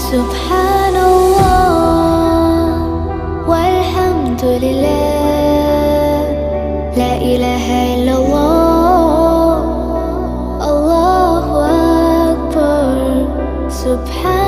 سبحان الله والحمد لله، لا إله إلا الله، الله أكبر. سبحان